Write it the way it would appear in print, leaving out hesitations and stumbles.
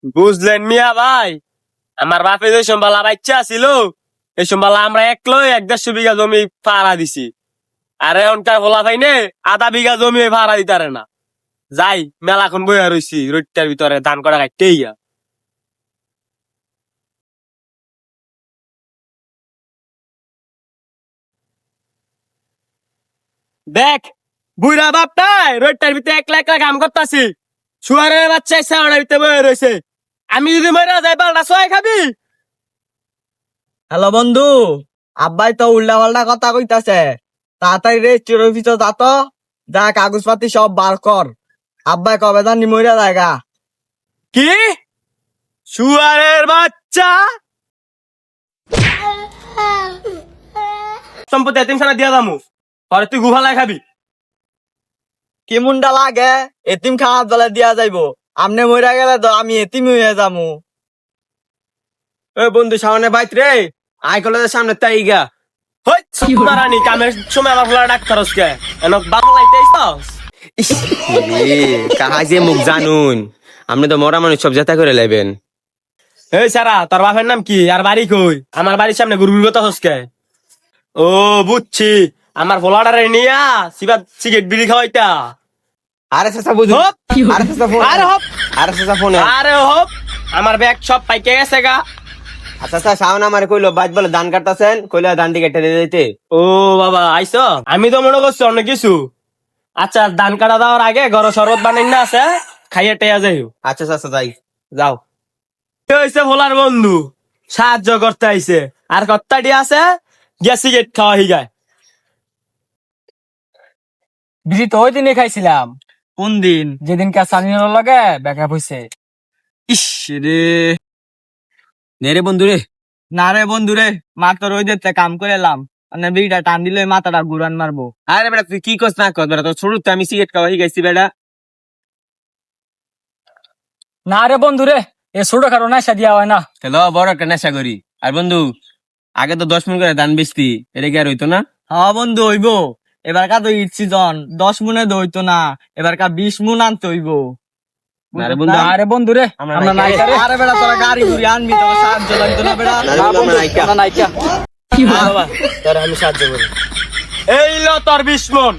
বুঝলেন মিয়া ভাই, আমার বাপে যে সম্বালা বাচ্চা ছিল এই সম্বালা আমরা একলোই 150 বিঘা জমি ভাড়া দিছি। আর এখনকার বলা ভাই নে আধা বিঘা জমি ভাড়া দিতারে না। যাই মেলাখন বইয়া রইছি রোডটার ভিতরে ধান করা কাটতেই গিয়া। দেখ বুড়া বাপটাই রোডটার ভিতরে একলা একলা কাম করতাছি, শুয়ারের বাচ্চা সামনের ভিতরে বইয়া রয়েছে। আমি যদি মরে যাই পাল্টা সোয়াই খাবি? হ্যালো বন্ধু, আব্বাই তো উল্টা পাল্টা কথা কইতাছে। তাড়াতাড়ি রেজিস্ট্রির অফিসে যা তো, যা কাগজপাতি সব বার কর। আব্বাই কবে জানি মইরা জায়গা। কি শুয়ারের বাচ্চা সম্পত্তি এতিমখানা দিয়া দামু, পরে তুই গুহালায় খাবি। কি মুন্ডা লাগে? এতিম খাওয়ার দলে দিয়া যাইবো। আমনে মইরা গেলে তো আমি এতিম হয়ে যামু। ওই বন্ধু সামনে বাইত রে, আই কলেজের সামনে তাই গা। হই মারানি কামের সময় আমার ফুলা ডাক্তার কে এনক বাংলাইতে আইছস। কাহাজে মুখ জানুন, আপনি তো মরা মানুষ সব জেতা করে লেবেন। এই সারা তোর বাপের নাম কি আর বাড়ি কই? আমার বাড়ির সামনে গুরগুর কথা হসকে। ও বুঝছি, আমার ফোলাডারে নিয়া সিগারেট বিড়ি খাওয়াইতা। আরে চাচা বুঝুন, হপ আরে চাচা ফোন, আরে হপ আরে চাচা ফোন। আরে হপ আমার ব্যাগ সব পাইকে গেছে গা। আচ্ছা আচ্ছা শাওন আমারে কইলো বাইত বলে ধান কাটতাছেন, কইলো ধানটি কেটে দিয়ে দিতে। ও বাবা আইস, আমি তো মনে করছি অনেক কিছু। আচ্ছা ধান কাটা দেওয়ার আগে ঘর শরবত বানাই না আছে, খাইয়ে টেয়া যাই। আচ্ছা চাচা যাই, যাও। হইছে ভোলার বন্ধু সাহায্য করতে আইছে, আর কত্তাটি আছে গিয়া সিগারেট খাওয়া হিগায়। বিড়ি তো ওই দিনে খাইছিলাম, কোন দিন? যেদিনকে সালিনের লগে ব্যাকআপ হইছে। ইস রে, নে রে বন্ধু রে। না রে বন্ধু রে, মাত্র ওই দেখতে কাম করে এলাম। মানে বিড়িটা টান দিলে মাথাটা ঘুরান মারবো। আরে বেটা তুই কি কস না কস বেটা, তোর শুরুতে আমি সিগারেট খাওয়া গেছি বেটা। না রে বন্ধু রে, এ ছোট খাটো নেশা দিয়া হয় না। চলো বড় একটা নেশা করি। আর বন্ধু আগে তো 10 মিনিট করে ধান বেচতি, এটা কি আর হইতো না? হ্যাঁ বন্ধু হইবো। এবারকার তো ঈদ সিজন, 10 মুনে তো হইতো না, এবারকার 20 মুন আনতে হইবো। না রে বন্ধু, না রে বন্ধু রে, আমরা আমরা নাইকা নাইকা রে। আরে বেটা তোরা গাড়ি ঘুরি আনবি, তোর সাহায্য লাগতো না বেটা। না রে বন্ধু, আমরা নাইকা। আমরা নাইকা। বাবা তোর আমি সাহায্য করি। এই ল তোর 20 মন।